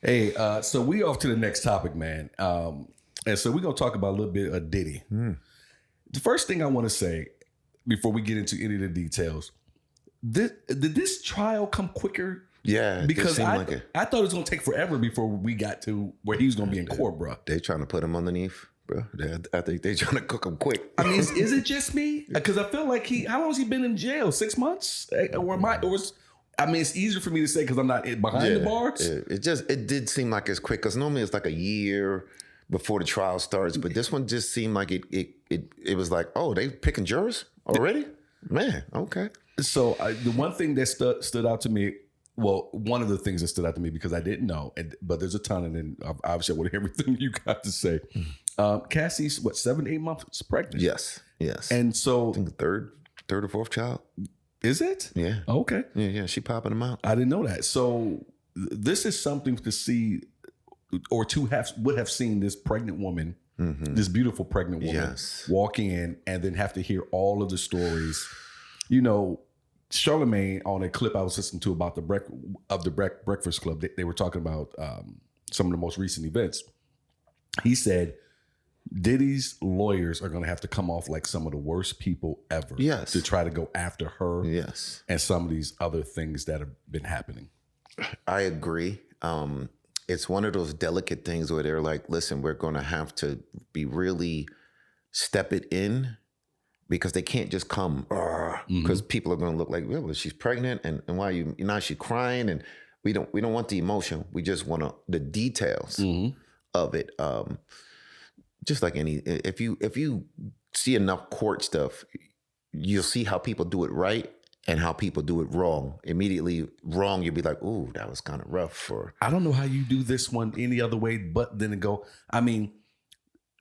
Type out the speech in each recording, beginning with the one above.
Hey, so we off to the next topic, man. And so we're gonna talk about a little bit of Diddy. The first thing I want to say before we get into any of the details, did this trial come quicker? Yeah, Because it seemed I like it. I thought it was gonna take forever before we got to where he was gonna be in court, bro. They trying to put him underneath, bro. I think they trying to cook him quick. I mean, is it just me? Because I feel like how long has he been in jail? 6 months? I mean, it's easier for me to say because I'm not behind the bars. It did seem like it's quick because normally it's like a year before the trial starts, but this one just seemed like it was like, oh, they picking jurors already, man. Okay. So the one thing that stood out to me, well, one of the things that stood out to me because I didn't know, but there's a ton, and then obviously I want to hear everything you got to say. Cassie's 7, 8 months pregnant. Yes. And so I think the third or fourth child. is it? Yeah. Okay. Yeah. She popping them out. I didn't know that. So this is something to see, or would have seen this pregnant woman, this beautiful pregnant woman, Yes. walking in and then have to hear all of the stories. You know, Charlemagne, on a clip I was listening to about the Breakfast Club, they were talking about some of the most recent events. He said Diddy's lawyers are going to have to come off like some of the worst people ever, Yes. to try to go after her, Yes. and some of these other things that have been happening. I agree. It's one of those delicate things where they're like, listen, we're going to have to be really step it in because they can't just come because people are going to look like, well, she's pregnant and why now she's crying, and we don't want the emotion. We just want the details of it. Just like if you see enough court stuff, you'll see how people do it right and how people do it wrong. Immediately wrong, you'll be like, ooh, that was kind of rough. I don't know how you do this one any other way but then to go. I mean,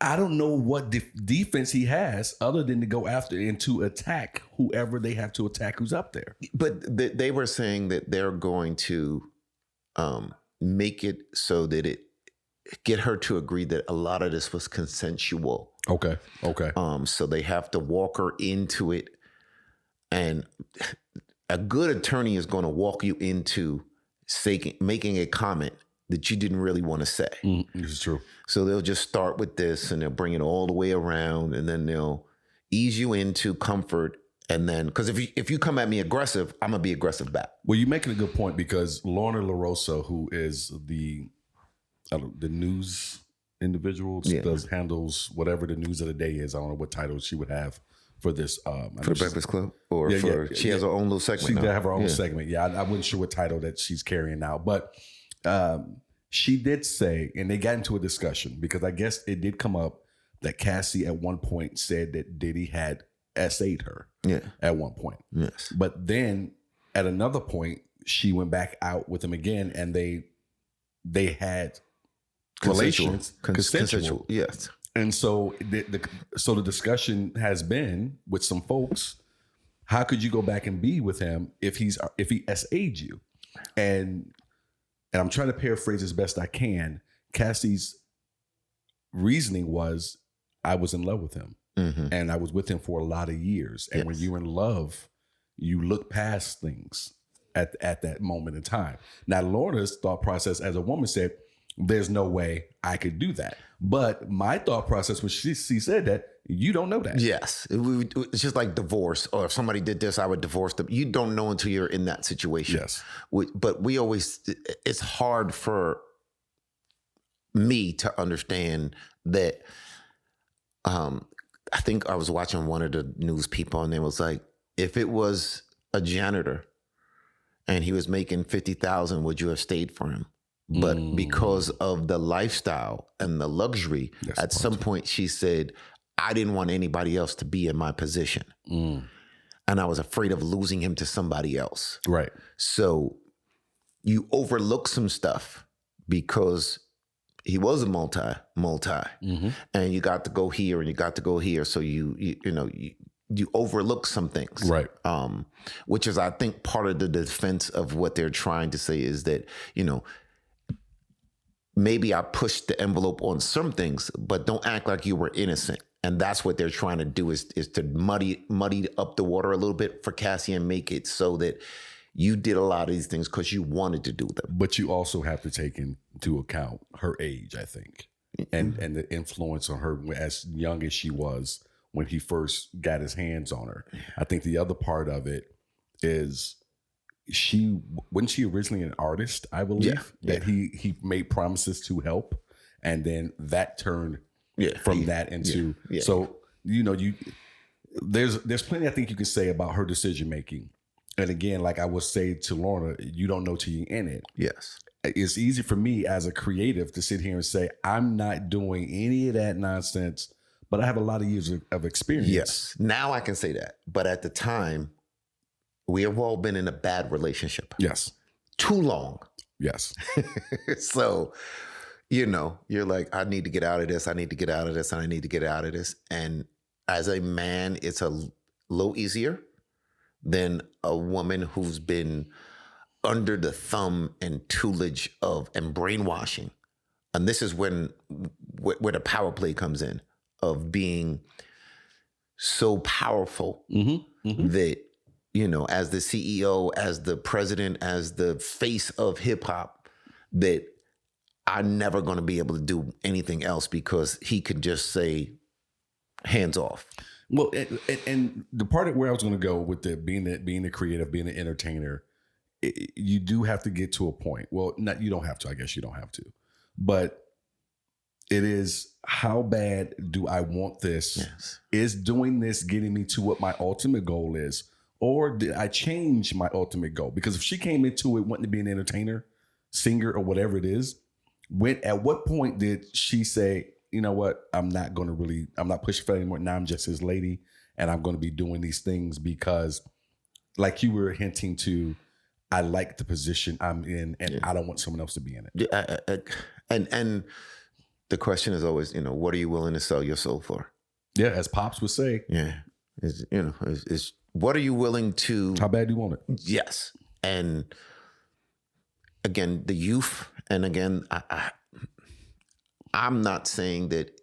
I don't know what defense he has other than to go after and to attack whoever they have to attack who's up there. But they were saying that they're going to make it so that get her to agree that a lot of this was consensual. Okay. So they have to walk her into it. And a good attorney is going to walk you into making a comment that you didn't really want to say. This is true. So they'll just start with this and they'll bring it all the way around, and then they'll ease you into comfort. And then, because if you come at me aggressive, I'm going to be aggressive back. Well, you're making a good point because Lorna LaRosa, who is the news individual, handles whatever the news of the day is. I don't know what title she would have for this. For the Breakfast Club? Or she has her own little segment. She does have her own segment. Yeah, I wasn't sure what title that she's carrying now. But she did say, and they got into a discussion because I guess it did come up that Cassie at one point said that Diddy had SA'd her at one point. Yes. But then at another point, she went back out with him again, and they had relations, consensual. Yes. And so the discussion has been with some folks, how could you go back and be with him if he SA'd you? And I'm trying to paraphrase as best I can. Cassie's reasoning was, I was in love with him, and I was with him for a lot of years. And when you're in love, you look past things at that moment in time. Now, Lorna's thought process as a woman said, there's no way I could do that. But my thought process was she said that, you don't know that. Yes. It's just like divorce, or if somebody did this, I would divorce them. You don't know until you're in that situation. Yes. But it's hard for me to understand that. I think I was watching one of the news people, and it was like, if it was a janitor and he was making $50,000, would you have stayed for him? But because of the lifestyle and the luxury, at some point she said, I didn't want anybody else to be in my position. And I was afraid of losing him to somebody else. Right. So you overlook some stuff because he was a multi, and you got to go here and you got to go here. So you overlook some things. Right. Which is, I think, part of the defense of what they're trying to say is that, maybe I pushed the envelope on some things, but don't act like you were innocent. And that's what they're trying to do is to muddy up the water a little bit for Cassie and make it so that you did a lot of these things because you wanted to do them. But you also have to take into account her age, I think, and the influence on her as young as she was when he first got his hands on her. I think the other part of it is wasn't she originally an artist, I believe, that he made promises to help, and then that turned from that into so there's plenty I think you can say about her decision making. And again, like I would say to Lorna, you don't know till you're in it. Yes. It's easy for me as a creative to sit here and say, I'm not doing any of that nonsense, but I have a lot of years of experience. Yes. Now I can say that. But at the time, we have all been in a bad relationship. Yes. Too long. Yes. So, you're like, I need to get out of this. I need to get out of this. And I need to get out of this. And as a man, it's a little easier than a woman who's been under the thumb and tutelage of and brainwashing. And this is where the power play comes in, of being so powerful that, as the CEO, as the president, as the face of hip hop, that I'm never going to be able to do anything else because he could just say, hands off. Well, and the part of where I was going to go with being the creative, being the entertainer, you do have to get to a point. Well, you don't have to. I guess you don't have to. But it is, how bad do I want this? Yes. Is doing this getting me to what my ultimate goal is? Or did I change my ultimate goal? Because if she came into it wanting to be an entertainer, singer, or whatever it is, at what point did she say, you know what, I'm not pushing for that anymore. Now I'm just his lady, and I'm going to be doing these things because, like you were hinting to, I like the position I'm in, and I don't want someone else to be in it. And the question is always, what are you willing to sell your soul for? Yeah, as Pops would say. Yeah, is what are you willing to? How bad do you want it? Yes, and again, the youth, and again, I'm not saying that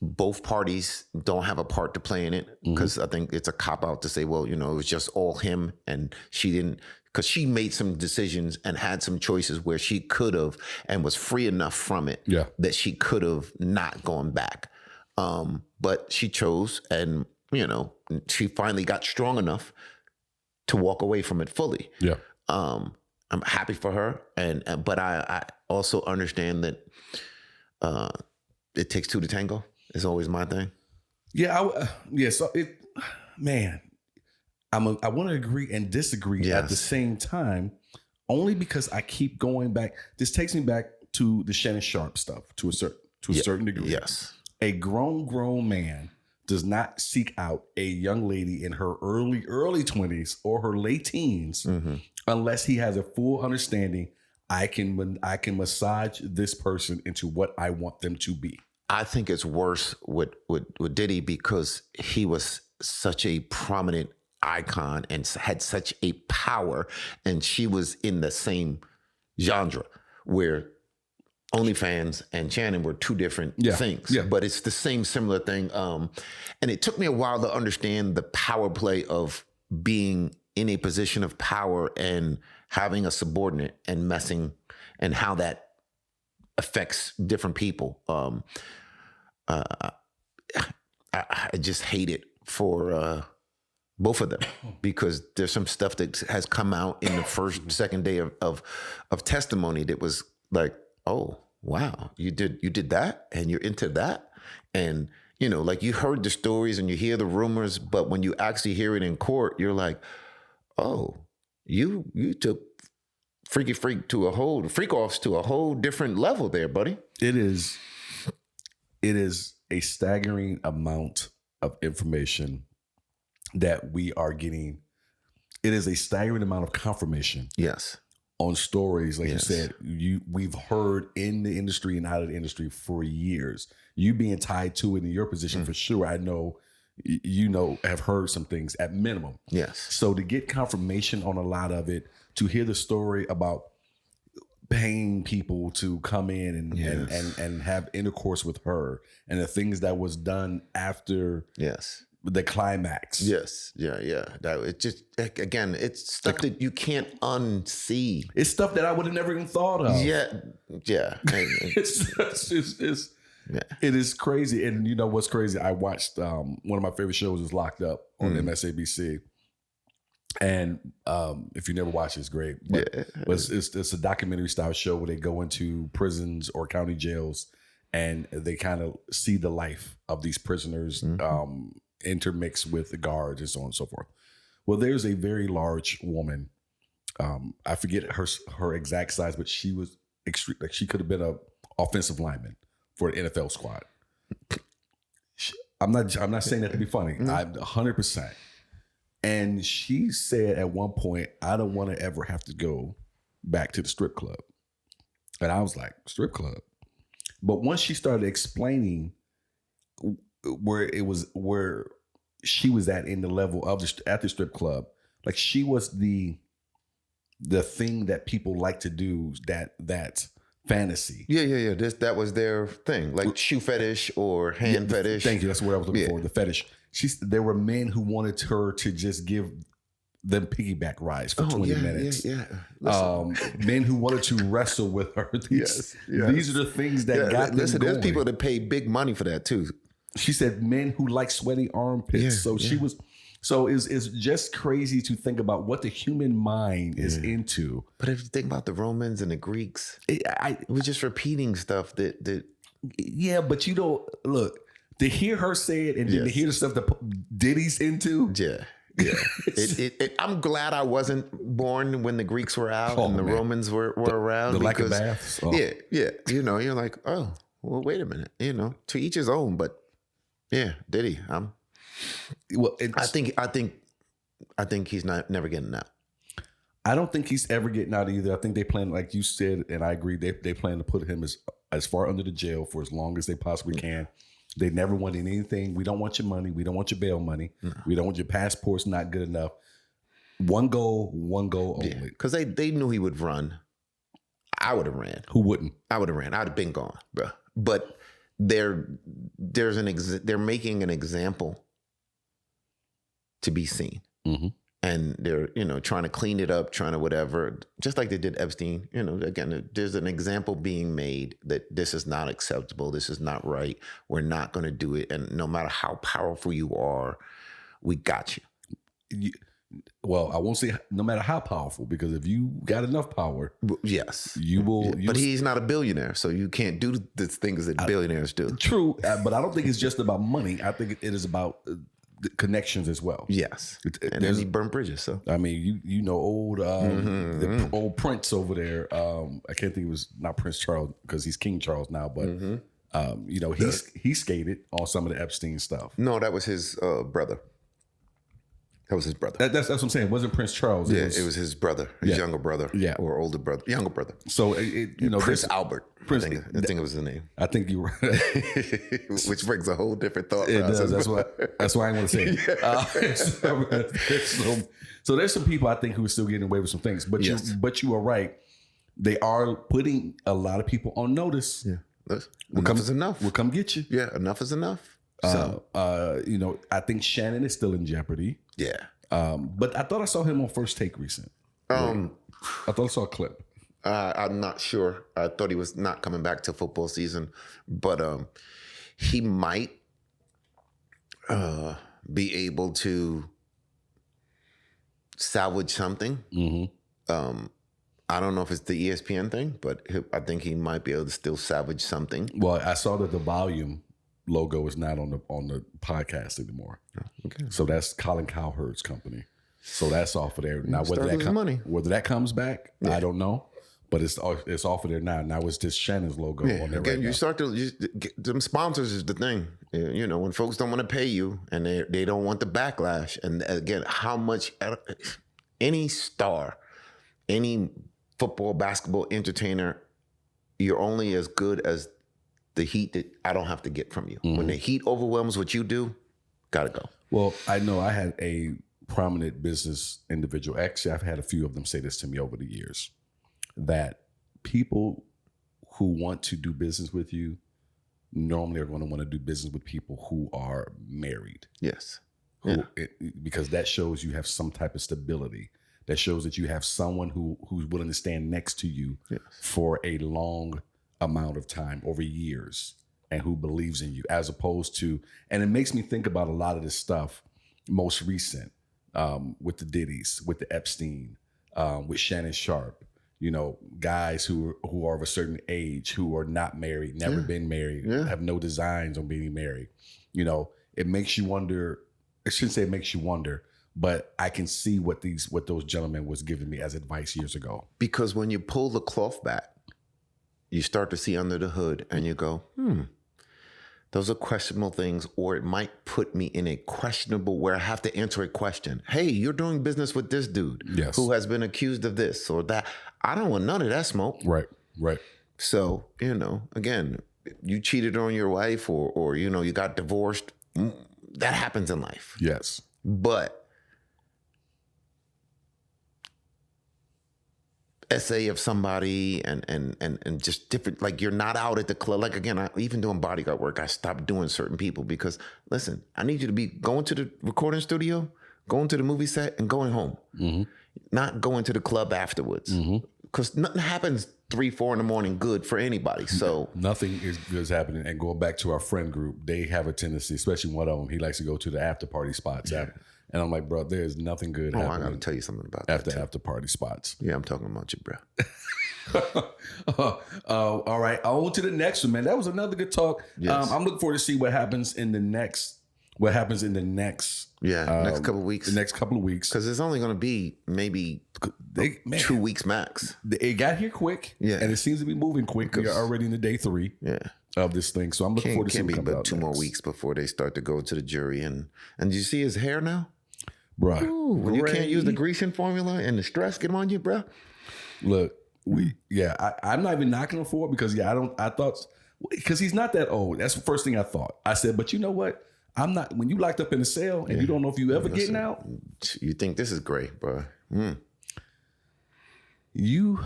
both parties don't have a part to play in it, because I think it's a cop-out to say, well, it was just all him and she didn't, because she made some decisions and had some choices where she could have and was free enough from it that she could have not gone back. But she chose, and, she finally got strong enough to walk away from it fully. Yeah. I'm happy for her, but I also understand that it takes two to tango. Is always my thing. Yeah, So I want to agree and disagree at the same time, only because I keep going back. This takes me back to the Shannon Sharp stuff to a certain degree. Yes, a grown man does not seek out a young lady in her early 20s or her late teens unless he has a full understanding. I can massage this person into what I want them to be. I think it's worse with Diddy, because he was such a prominent icon and had such a power, and she was in the same genre, where OnlyFans and Shannon were two different things. Yeah. But it's the same similar thing. And it took me a while to understand the power play of being in a position of power and having a subordinate and messing, and how that affects different people. I just hate it for both of them, because there's some stuff that has come out in the second day of testimony that was like, oh wow, you did that, and you're into that, and like, you heard the stories and you hear the rumors, but when you actually hear it in court, you're like, oh, you took freak offs to a whole different level there, buddy. It is a staggering amount of information that we are getting. It is a staggering amount of confirmation. Yes. On stories, like you said, we've heard in the industry and out of the industry for years. You being tied to it in your position, for sure, I know, have heard some things at minimum. Yes. So to get confirmation on a lot of it, to hear the story about paying people to come in and have intercourse with her, and the things that was done after the climax. Yes. Yeah. That it just, again, it's stuff that you can't unsee. It's stuff that I would have never even thought of. Yeah. It is crazy. And you know what's crazy? I watched one of my favorite shows is Locked Up on MSNBC. And if you never watched it, it's great. But it's a documentary style show where they go into prisons or county jails and they kind of see the life of these prisoners intermixed with the guards and so on and so forth. Well, there's a very large woman. I forget her exact size, but she was extreme. Like she could have been a offensive lineman for an NFL squad. I'm not saying that to be funny. I'm 100%. And she said at one point, I don't want to ever have to go back to the strip club. And I was like, strip club? But once she started explaining where she was at in the level of at the strip club, like she was the thing that people like to do, that fantasy. Yeah. That was their thing, like shoe fetish or hand fetish. Thank you. That's what I was looking for. The fetish. There were men who wanted her to just give them piggyback rides for 20 minutes. Men who wanted to wrestle with her. These are the things that got them going. There's people that pay big money for that too. She said men who like sweaty armpits. She was. So it's just crazy to think about what the human mind is into. But if you think about the Romans and the Greeks, it was just repeating stuff that. Yeah, but you don't look to hear her say it and then to hear the stuff that Diddy's into. Yeah. I'm glad I wasn't born when the Greeks were out and the Romans were around. The lack of baths. Oh. Yeah. You know, you're like, oh, well, wait a minute. You know, to each his own. But yeah, Diddy. I think he's never getting out. I don't think he's ever getting out either. I think they plan, like you said, and I agree. They plan to put him as far under the jail for as long as they possibly can. They never wanted anything. We don't want your money. We don't want your bail money. No. We don't want your passport's not good enough. One goal only. Because they knew he would run. I would have ran. Who wouldn't? I would have ran. I'd have been gone, bro. But they're making an example to be seen. Mm-hmm. And they're, trying to clean it up, trying to whatever, just like they did Epstein. Again, there's an example being made that this is not acceptable. This is not right. We're not going to do it. And no matter how powerful you are, we got you. Well, I won't say no matter how powerful, because if you got enough power, yes, you will. But he's not a billionaire, so you can't do the things that billionaires do. True, but I don't think it's just about money. I think it is about connections as well. Yes, and then he burned bridges. So I mean, old old Prince over there. I can't think it was not Prince Charles because he's King Charles now, but he skated on some of the Epstein stuff. No, that was his brother. That was his brother. That's what I'm saying. It wasn't Prince Charles. It was his brother, his younger brother, or older brother, younger brother. So Prince Albert. I think it was the name. I think you were, which brings a whole different thought. It does. That's why I didn't want to say it. So there's some people I think who are still getting away with some things, but you are right. They are putting a lot of people on notice. Yeah, enough is enough. We'll come get you. Yeah, enough is enough. So, I think Shannon is still in jeopardy. Yeah. But I thought I saw him on First Take recent. I thought I saw a clip. I'm not sure. I thought he was not coming back to football season, but he might be able to salvage something. Mm-hmm. I don't know if it's the ESPN thing, but I think he might be able to still salvage something. Well, I saw that the volume logo is not on the podcast anymore. Okay. So that's Colin Cowherd's company. So that's off of there. Now whether that comes back, I don't know. But it's off of there now. Now it's just Shannon's logo on there. Again, you start to get them sponsors is the thing. When folks don't want to pay you and they don't want the backlash. And again, how much any star, any football, basketball entertainer, you're only as good as the heat that I don't have to get from you. Mm-hmm. When the heat overwhelms what you do, gotta go. Well, I know I had a prominent business individual. Actually, I've had a few of them say this to me over the years, that people who want to do business with you normally are going to want to do business with people who are married. Yes. because that shows you have some type of stability. That shows that you have someone who's willing to stand next to you for a long amount of time, over years, and who believes in you, as opposed to, and it makes me think about a lot of this stuff, most recent, with the Diddys, with the Epstein, with Shannon Sharp, guys who are of a certain age, who are not married, never been married, have no designs on being married. It makes you wonder. I shouldn't say it makes you wonder, but I can see what those gentlemen was giving me as advice years ago. Because when you pull the cloth back, you start to see under the hood and you go, those are questionable things, or it might put me in a questionable where I have to answer a question. Hey, you're doing business with this dude who has been accused of this or that. I don't want none of that smoke. Right. So, again, you cheated on your wife or you got divorced. That happens in life. Yes. But essay of somebody and just different, like you're not out at the club. Like, again, even doing bodyguard work, I stopped doing certain people because, listen, I need you to be going to the recording studio, going to the movie set, and going home. Not going to the club afterwards. Because nothing happens 3-4 in the morning good for anybody. So nothing is good is happening. And going back to our friend group, they have a tendency, especially one of them, he likes to go to the after party spots. And I'm like, bro, there's nothing good happening. I got to tell you something about after party spots. Yeah, I'm talking about you, bro. All right, on to the next one, man. That was another good talk. Yes. I'm looking forward to see what happens in the next. Next couple of weeks. The next couple of weeks, because it's only going to be maybe 2 weeks max. It got here quick, and it seems to be moving quick. We are already in the day 3 of this thing, so I'm looking forward to seeing. Can't be but 2 more weeks before they start to go to the jury. And did you see his hair now? Bruh. Ooh, when you can't use the Grecian formula and the stress get on you, bruh. Look, I'm not even knocking him for it because I thought, because he's not that old. That's the first thing I thought. I said, but you know what? I'm not, when you locked up in a cell and you don't know if you ever getting out. You think this is great, bro. When you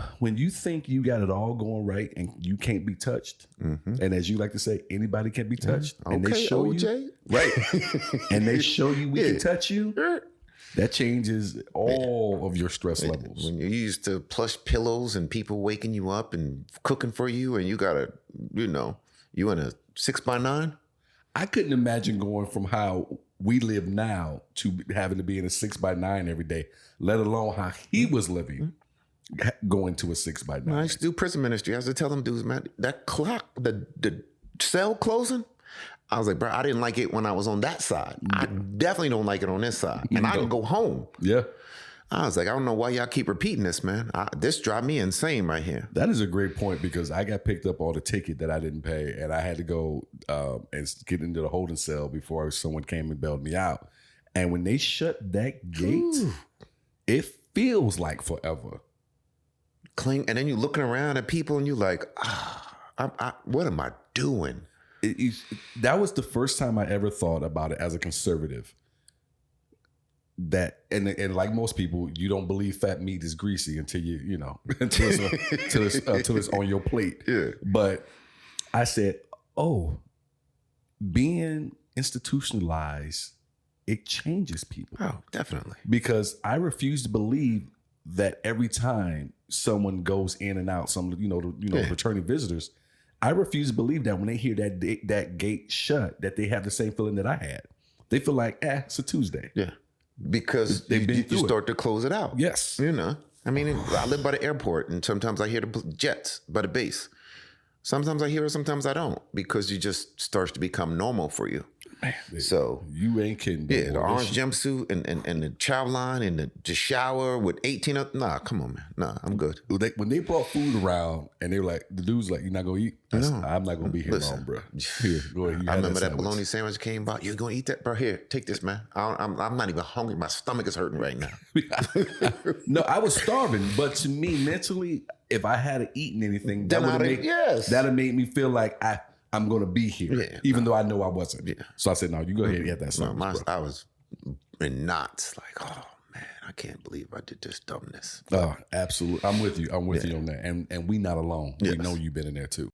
think you got it all going right and you can't be touched, and as you like to say, anybody can be touched, and they show OJ. you, right, and they show you we can touch you, that changes all of your stress levels. When you're used to plush pillows and people waking you up and cooking for you, and you gotta, you in a 6x9. I couldn't imagine going from how we live now to having to be in a 6x9 every day, let alone how he was living. Going to a 6x9. I used to do prison ministry. I used to tell them dudes, man, that clock, the cell closing, I was like, bro, I didn't like it when I was on that side. I definitely don't like it on this side. And I can go home. Yeah. I was like, I don't know why y'all keep repeating this, man. This drive me insane right here. That is a great point because I got picked up on a ticket that I didn't pay, and I had to go and get into the holding cell before someone came and bailed me out. And when they shut that gate, it feels like forever. And then you're looking around at people and you're like, what am I doing? That was the first time I ever thought about it as a conservative. That and like most people, you don't believe fat meat is greasy until until it's on your plate. Yeah. But I said, being institutionalized, it changes people. Oh, definitely. Because I refuse to believe that every time someone goes in and out, returning visitors, I refuse to believe that when they hear that gate shut, that they have the same feeling that I had. They feel like, it's a Tuesday. Yeah. Because you start to close it out. Yes. I mean, I live by the airport and sometimes I hear the jets by the base. Sometimes I hear it, sometimes I don't, because it just starts to become normal for you. Man, so you ain't kidding. Yeah, the orange jumpsuit and the chow line and the shower with 18 up. Nah, come on, man. Nah, I'm good. When they brought food around and they were like, the dude's like, you're not gonna eat? I'm not gonna be here long, bro. Here, go ahead. I remember that bologna sandwich came by. You're gonna eat that, bro? Here, take this, man. I'm not even hungry. My stomach is hurting right now. No, I was starving, but to me, mentally, if I hadn't eaten anything, that would have made me feel like I'm going to be here, even though I know I wasn't. Yeah. So I said, no, you go ahead and get that sandwich. I was in knots, like, oh, man, I can't believe I did this dumbness. Oh, absolutely. I'm with you. I'm with you on that. And we not alone. Yes. We know you've been in there too.